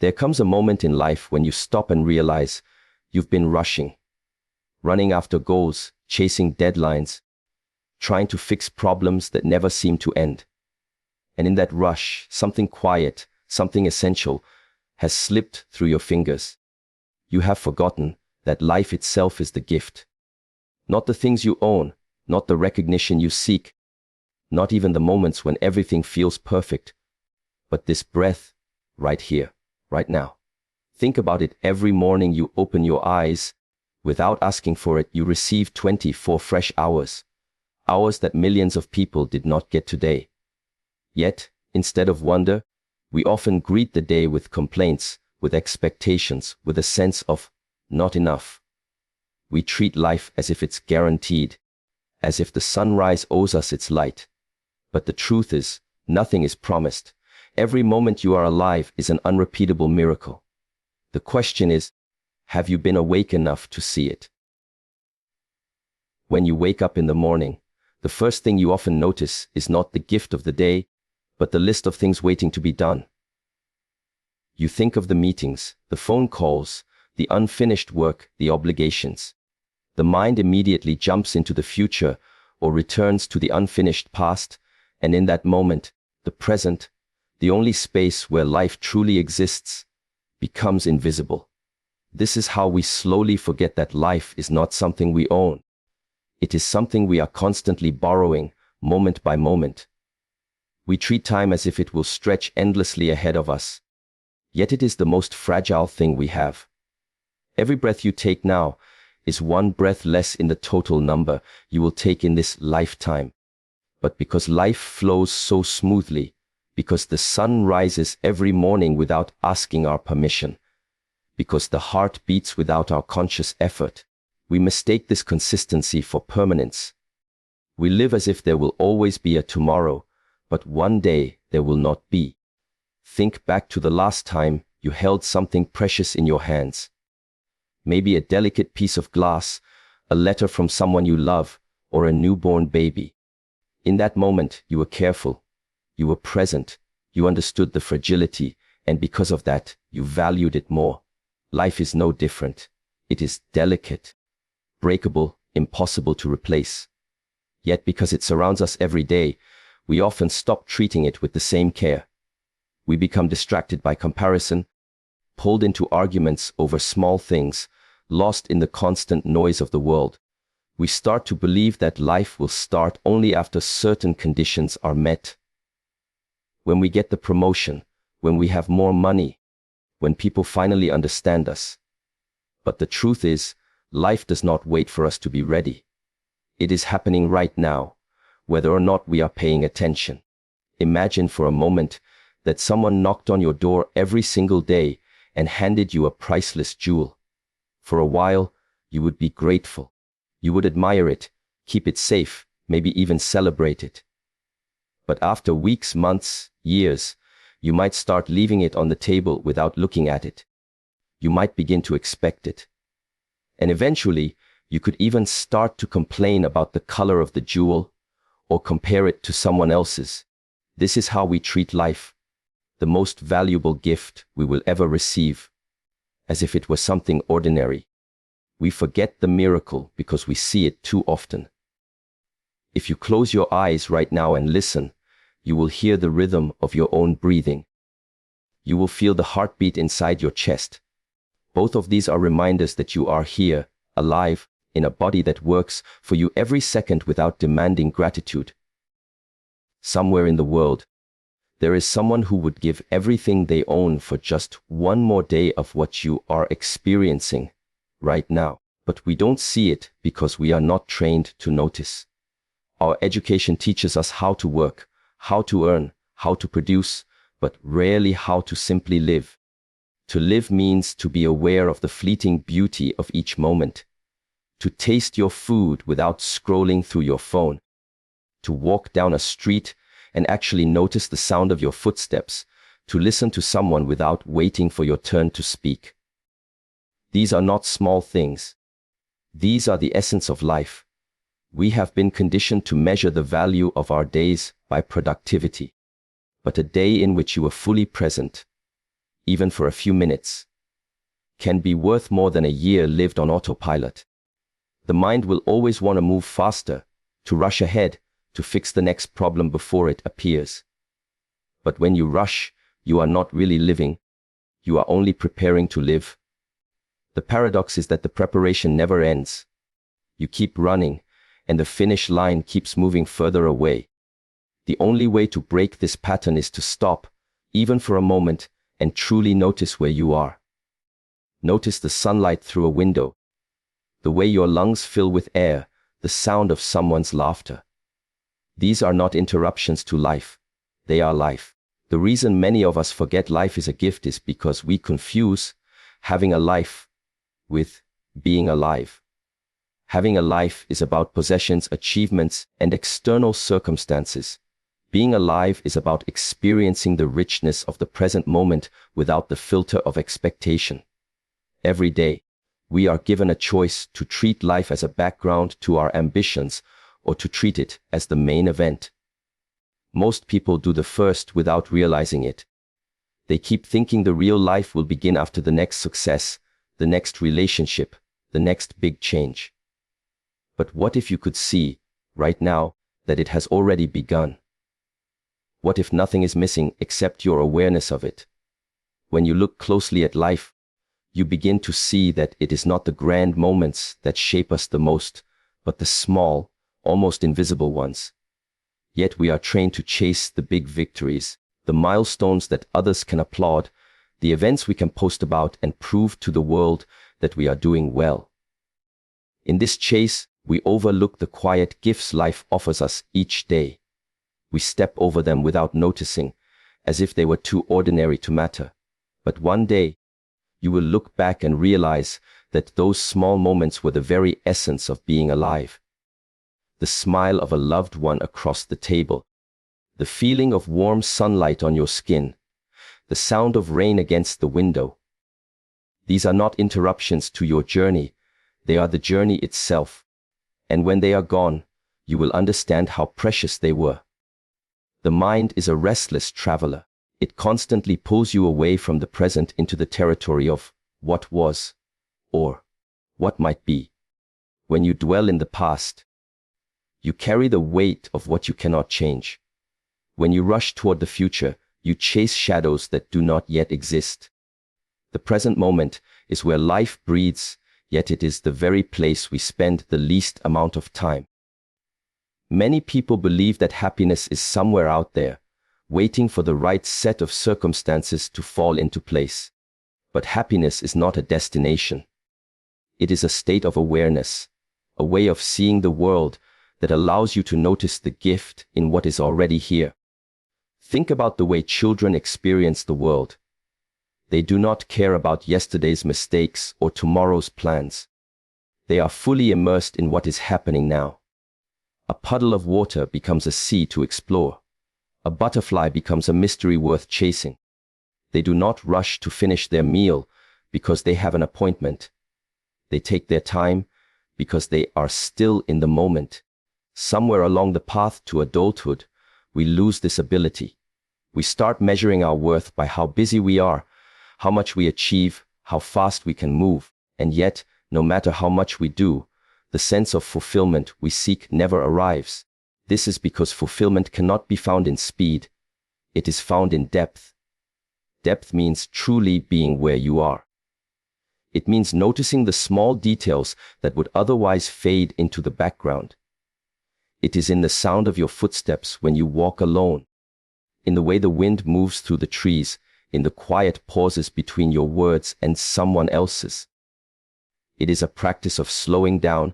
There comes a moment in life when you stop and realize you've been rushing, running after goals, chasing deadlines, trying to fix problems that never seem to end. And in that rush, something quiet, something essential, has slipped through your fingers. You have forgotten that life itself is the gift. Not the things you own, not the recognition you seek, not even the moments when everything feels perfect, but this breath right here, right now. Think about it. Every morning you open your eyes. Without asking for it, you receive 24 fresh hours. Hours that millions of people did not get today. Yet, instead of wonder, we often greet the day with complaints, with expectations, with a sense of not enough. We treat life as if it's guaranteed, as if the sunrise owes us its light. But the truth is, nothing is promised. Every moment you are alive is an unrepeatable miracle. The question is, have you been awake enough to see it? When you wake up in the morning, the first thing you often notice is not the gift of the day, but the list of things waiting to be done. You think of the meetings, the phone calls, the unfinished work, the obligations. The mind immediately jumps into the future or returns to the unfinished past, and in that moment, the present, the only space where life truly exists, becomes invisible. This is how we slowly forget that life is not something we own. It is something we are constantly borrowing, moment by moment. We treat time as if it will stretch endlessly ahead of us. Yet it is the most fragile thing we have. Every breath you take now is one breath less in the total number you will take in this lifetime. But because life flows so smoothly, because the sun rises every morning without asking our permission, because the heart beats without our conscious effort, we mistake this consistency for permanence. We live as if there will always be a tomorrow, but one day there will not be. Think back to the last time you held something precious in your hands. Maybe a delicate piece of glass, a letter from someone you love, or a newborn baby. In that moment, you were careful. You were present. You understood the fragility, and because of that, you valued it more. Life is no different. It is delicate, breakable, impossible to replace. Yet because it surrounds us every day, we often stop treating it with the same care. We become distracted by comparison, pulled into arguments over small things, lost in the constant noise of the world. We start to believe that life will start only after certain conditions are met. When we get the promotion, when we have more money, when people finally understand us. But the truth is, life does not wait for us to be ready. It is happening right now, whether or not we are paying attention. Imagine for a moment that someone knocked on your door every single day and handed you a priceless jewel. For a while, you would be grateful. You would admire it, keep it safe, maybe even celebrate it. But after weeks, months, years, you might start leaving it on the table without looking at it. You might begin to expect it. And eventually, you could even start to complain about the color of the jewel or compare it to someone else's. This is how we treat life, the most valuable gift we will ever receive, as if it were something ordinary. We forget the miracle because we see it too often. If you close your eyes right now and listen, you will hear the rhythm of your own breathing. You will feel the heartbeat inside your chest. Both of these are reminders that you are here, alive, in a body that works for you every second without demanding gratitude. Somewhere in the world, there is someone who would give everything they own for just one more day of what you are experiencing right now. But we don't see it because we are not trained to notice. Our education teaches us how to work, how to earn, how to produce, but rarely how to simply live. To live means to be aware of the fleeting beauty of each moment, to taste your food without scrolling through your phone, to walk down a street and actually notice the sound of your footsteps, to listen to someone without waiting for your turn to speak. These are not small things. These are the essence of life. We have been conditioned to measure the value of our days by productivity. But a day in which you are fully present, even for a few minutes, can be worth more than a year lived on autopilot. The mind will always want to move faster, to rush ahead, to fix the next problem before it appears. But when you rush, you are not really living. You are only preparing to live. The paradox is that the preparation never ends. You keep running, and the finish line keeps moving further away. The only way to break this pattern is to stop, even for a moment, and truly notice where you are. Notice the sunlight through a window, the way your lungs fill with air, the sound of someone's laughter. These are not interruptions to life. They are life. The reason many of us forget life is a gift is because we confuse having a life with being alive. Having a life is about possessions, achievements, and external circumstances. Being alive is about experiencing the richness of the present moment without the filter of expectation. Every day, we are given a choice to treat life as a background to our ambitions or to treat it as the main event. Most people do the first without realizing it. They keep thinking the real life will begin after the next success, the next relationship, the next big change. But what if you could see, right now, that it has already begun? What if nothing is missing except your awareness of it? When you look closely at life, you begin to see that it is not the grand moments that shape us the most, but the small, almost invisible ones. Yet we are trained to chase the big victories, the milestones that others can applaud, the events we can post about and prove to the world that we are doing well. In this chase, we overlook the quiet gifts life offers us each day. We step over them without noticing, as if they were too ordinary to matter. But one day, you will look back and realize that those small moments were the very essence of being alive. The smile of a loved one across the table, the feeling of warm sunlight on your skin, the sound of rain against the window. These are not interruptions to your journey, they are the journey itself. And when they are gone, you will understand how precious they were. The mind is a restless traveler. It constantly pulls you away from the present into the territory of what was, or what might be. When you dwell in the past, you carry the weight of what you cannot change. When you rush toward the future, you chase shadows that do not yet exist. The present moment is where life breathes, yet it is the very place we spend the least amount of time. Many people believe that happiness is somewhere out there, waiting for the right set of circumstances to fall into place. But happiness is not a destination. It is a state of awareness, a way of seeing the world that allows you to notice the gift in what is already here. Think about the way children experience the world. They do not care about yesterday's mistakes or tomorrow's plans. They are fully immersed in what is happening now. A puddle of water becomes a sea to explore. A butterfly becomes a mystery worth chasing. They do not rush to finish their meal because they have an appointment. They take their time because they are still in the moment. Somewhere along the path to adulthood, we lose this ability. We start measuring our worth by how busy we are, how much we achieve, how fast we can move, and yet, no matter how much we do, the sense of fulfillment we seek never arrives. This is because fulfillment cannot be found in speed. It is found in depth. Depth means truly being where you are. It means noticing the small details that would otherwise fade into the background. It is in the sound of your footsteps when you walk alone, in the way the wind moves through the trees, in the quiet pauses between your words and someone else's. It is a practice of slowing down,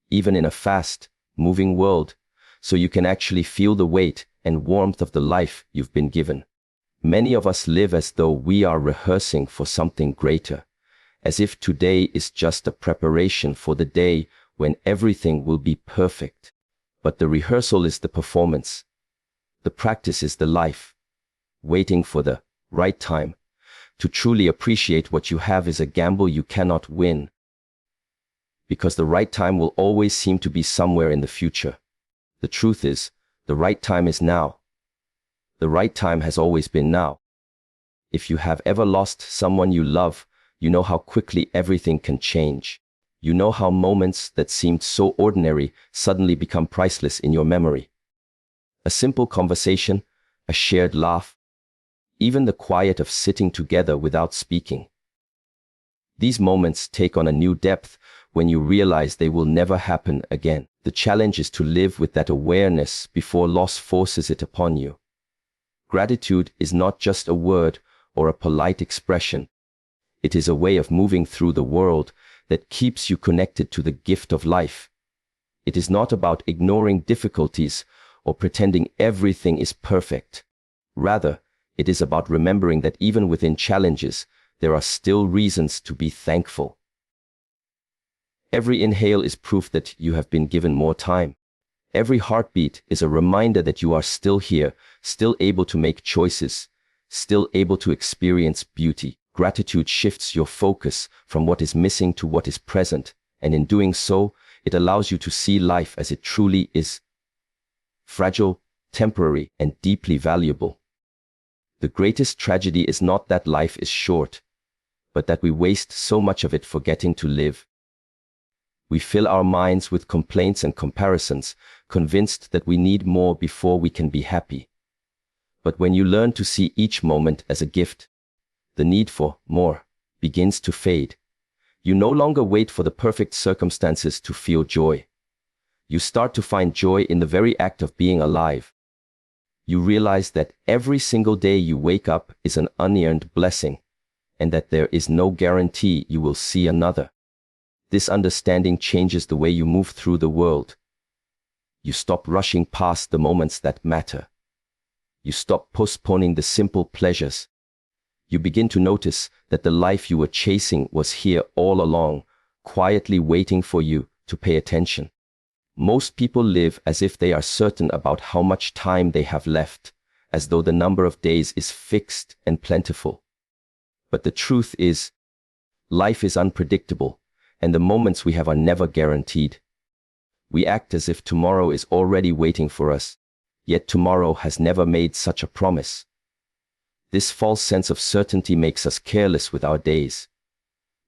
even in a fast, moving world, so you can actually feel the weight and warmth of the life you've been given. Many of us live as though we are rehearsing for something greater, as if today is just a preparation for the day when everything will be perfect. But the rehearsal is the performance. The practice is the life. Waiting for the right time to truly appreciate what you have is a gamble you cannot win, because the right time will always seem to be somewhere in the future. The truth is, the right time is now. The right time has always been now. If you have ever lost someone you love, you know how quickly everything can change. You know how moments that seemed so ordinary suddenly become priceless in your memory. A simple conversation, a shared laugh, even the quiet of sitting together without speaking. These moments take on a new depth when you realize they will never happen again. The challenge is to live with that awareness before loss forces it upon you. Gratitude is not just a word or a polite expression. It is a way of moving through the world that keeps you connected to the gift of life. It is not about ignoring difficulties or pretending everything is perfect. Rather, it is about remembering that even within challenges, there are still reasons to be thankful. Every inhale is proof that you have been given more time. Every heartbeat is a reminder that you are still here, still able to make choices, still able to experience beauty. Gratitude shifts your focus from what is missing to what is present, and in doing so, it allows you to see life as it truly is: fragile, temporary, and deeply valuable. The greatest tragedy is not that life is short, but that we waste so much of it forgetting to live. We fill our minds with complaints and comparisons, convinced that we need more before we can be happy. But when you learn to see each moment as a gift, the need for more begins to fade. You no longer wait for the perfect circumstances to feel joy. You start to find joy in the very act of being alive. You realize that every single day you wake up is an unearned blessing, and that there is no guarantee you will see another. This understanding changes the way you move through the world. You stop rushing past the moments that matter. You stop postponing the simple pleasures. You begin to notice that the life you were chasing was here all along, quietly waiting for you to pay attention. Most people live as if they are certain about how much time they have left, as though the number of days is fixed and plentiful. But the truth is, life is unpredictable, and the moments we have are never guaranteed. We act as if tomorrow is already waiting for us, yet tomorrow has never made such a promise. This false sense of certainty makes us careless with our days.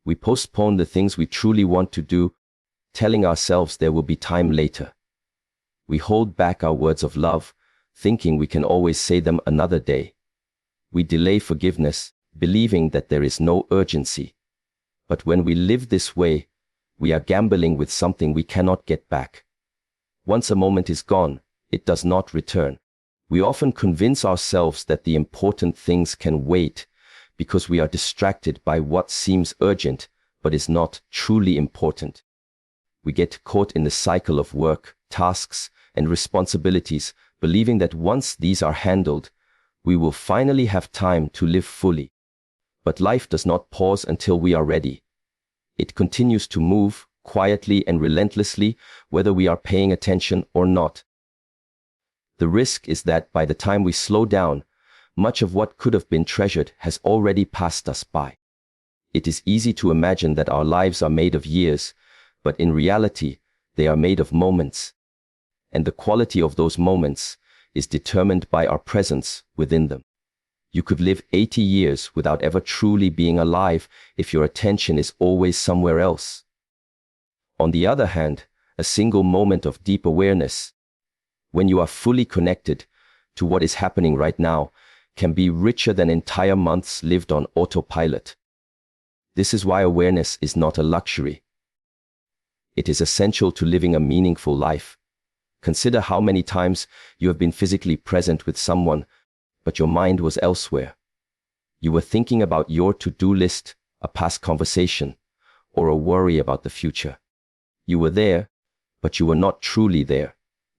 We postpone the things we truly want to do, telling ourselves there will be time later. We hold back our words of love, thinking we can always say them another day. We delay forgiveness, believing that there is no urgency. But when we live this way, we are gambling with something we cannot get back. Once a moment is gone, it does not return. We often convince ourselves that the important things can wait because we are distracted by what seems urgent but is not truly important. We get caught in the cycle of work, tasks, and responsibilities, believing that once these are handled, we will finally have time to live fully. But life does not pause until we are ready. It continues to move quietly and relentlessly, whether we are paying attention or not. The risk is that by the time we slow down, much of what could have been treasured has already passed us by. It is easy to imagine that our lives are made of years, but in reality, they are made of moments. And the quality of those moments is determined by our presence within them. You could live 80 years without ever truly being alive if your attention is always somewhere else. On the other hand, a single moment of deep awareness, when you are fully connected to what is happening right now, can be richer than entire months lived on autopilot. This is why awareness is not a luxury. It is essential to living a meaningful life. Consider how many times you have been physically present with someone, but your mind was elsewhere. You were thinking about your to-do list, a past conversation, or a worry about the future. You were there, but you were not truly there.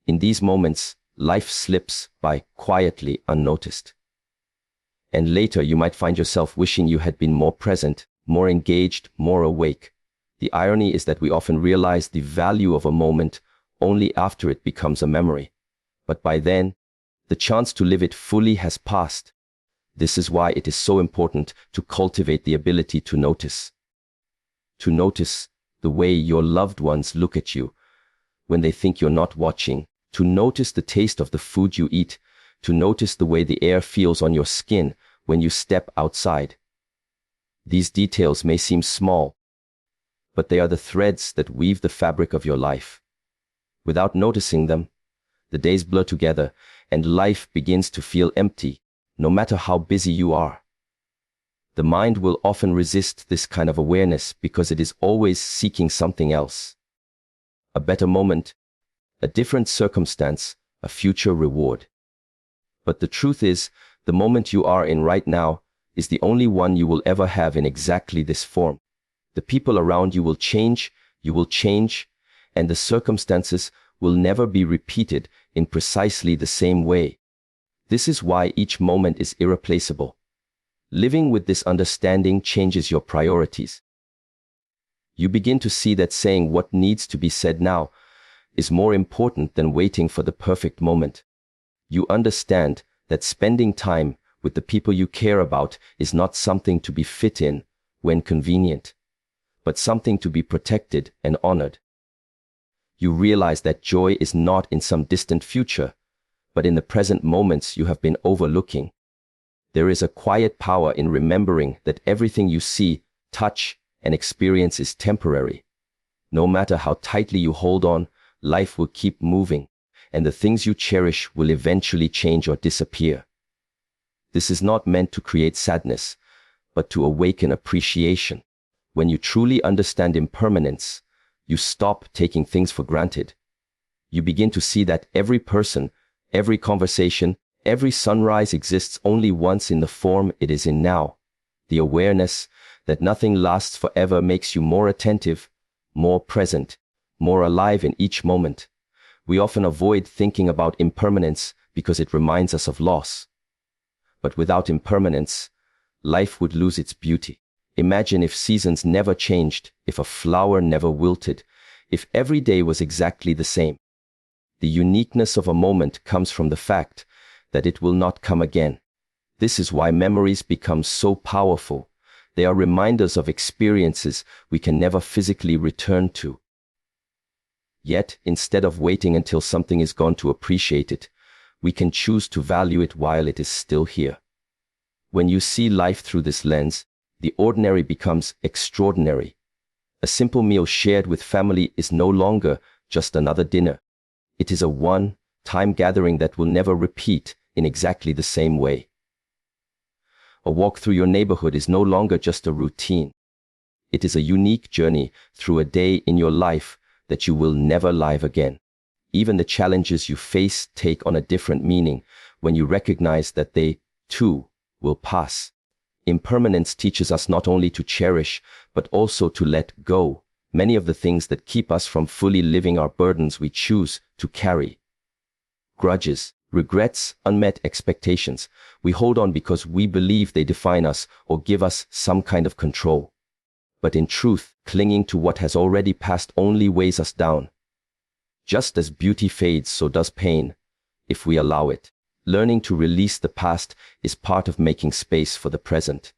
In these moments, life slips by quietly unnoticed. And later you might find yourself wishing you had been more present, more engaged, more awake. The irony is that we often realize the value of a moment only after it becomes a memory. But by then, the chance to live it fully has passed. This is why it is so important to cultivate the ability to notice. To notice the way your loved ones look at you when they think you're not watching. To notice the taste of the food you eat. To notice the way the air feels on your skin when you step outside. These details may seem small, but they are the threads that weave the fabric of your life. Without noticing them, the days blur together and life begins to feel empty, no matter how busy you are. The mind will often resist this kind of awareness because it is always seeking something else. A better moment, a different circumstance, a future reward. But the truth is, the moment you are in right now is the only one you will ever have in exactly this form. The people around you will change, and the circumstances will never be repeated in precisely the same way. This is why each moment is irreplaceable. Living with this understanding changes your priorities. You begin to see that saying what needs to be said now is more important than waiting for the perfect moment. You understand that spending time with the people you care about is not something to be fit in when convenient, but something to be protected and honored. You realize that joy is not in some distant future, but in the present moments you have been overlooking. There is a quiet power in remembering that everything you see, touch, and experience is temporary. No matter how tightly you hold on, life will keep moving, and the things you cherish will eventually change or disappear. This is not meant to create sadness, but to awaken appreciation. When you truly understand impermanence, you stop taking things for granted. You begin to see that every person, every conversation, every sunrise exists only once in the form it is in now. The awareness that nothing lasts forever makes you more attentive, more present, more alive in each moment. We often avoid thinking about impermanence because it reminds us of loss. But without impermanence, life would lose its beauty. Imagine if seasons never changed, if a flower never wilted, if every day was exactly the same. The uniqueness of a moment comes from the fact that it will not come again. This is why memories become so powerful. They are reminders of experiences we can never physically return to. Yet, instead of waiting until something is gone to appreciate it, we can choose to value it while it is still here. When you see life through this lens, the ordinary becomes extraordinary. A simple meal shared with family is no longer just another dinner. It is a one-time gathering that will never repeat in exactly the same way. A walk through your neighborhood is no longer just a routine. It is a unique journey through a day in your life that you will never live again. Even the challenges you face take on a different meaning when you recognize that they, too, will pass. Impermanence teaches us not only to cherish, but also to let go. Many of the things that keep us from fully living are burdens we choose to carry. Grudges, regrets, unmet expectations. We hold on because we believe they define us or give us some kind of control. But in truth, clinging to what has already passed only weighs us down. Just as beauty fades, so does pain, if we allow it. Learning to release the past is part of making space for the present.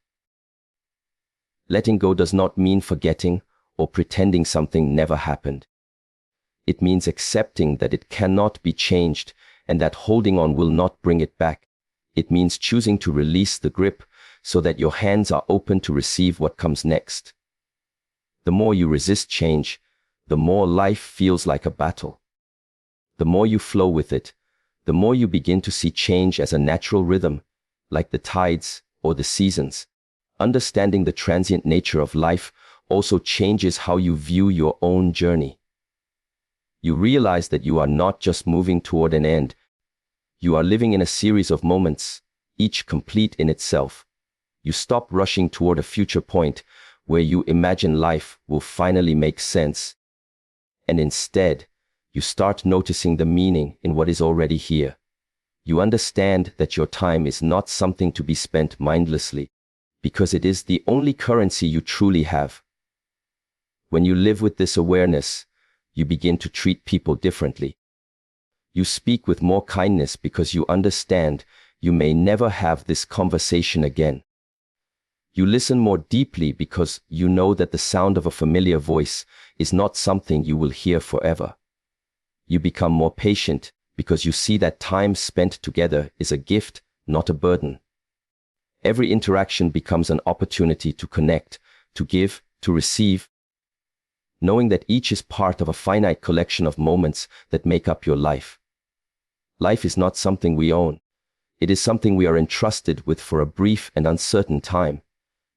Letting go does not mean forgetting or pretending something never happened. It means accepting that it cannot be changed and that holding on will not bring it back. It means choosing to release the grip so that your hands are open to receive what comes next. The more you resist change, the more life feels like a battle. The more you flow with it, the more you begin to see change as a natural rhythm, like the tides or the seasons. Understanding the transient nature of life also changes how you view your own journey. You realize that you are not just moving toward an end. You are living in a series of moments, each complete in itself. You stop rushing toward a future point where you imagine life will finally make sense. And instead, you start noticing the meaning in what is already here. You understand that your time is not something to be spent mindlessly, because it is the only currency you truly have. When you live with this awareness, you begin to treat people differently. You speak with more kindness because you understand you may never have this conversation again. You listen more deeply because you know that the sound of a familiar voice is not something you will hear forever. You become more patient because you see that time spent together is a gift, not a burden. Every interaction becomes an opportunity to connect, to give, to receive, knowing that each is part of a finite collection of moments that make up your life. Life is not something we own. It is something we are entrusted with for a brief and uncertain time.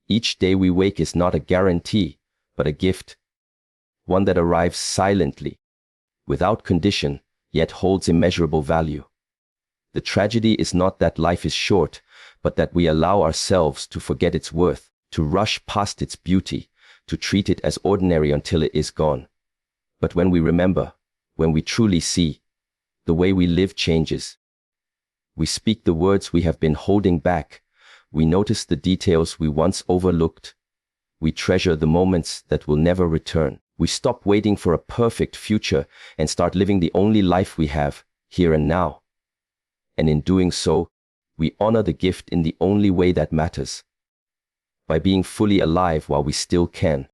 Each day we wake is not a guarantee, but a gift, one that arrives silently, without condition, yet holds immeasurable value. The tragedy is not that life is short, but that we allow ourselves to forget its worth, to rush past its beauty, to treat it as ordinary until it is gone. But when we remember, when we truly see, the way we live changes. We speak the words we have been holding back. We notice the details we once overlooked. We treasure the moments that will never return. We stop waiting for a perfect future and start living the only life we have, here and now. And in doing so, we honor the gift in the only way that matters, by being fully alive while we still can.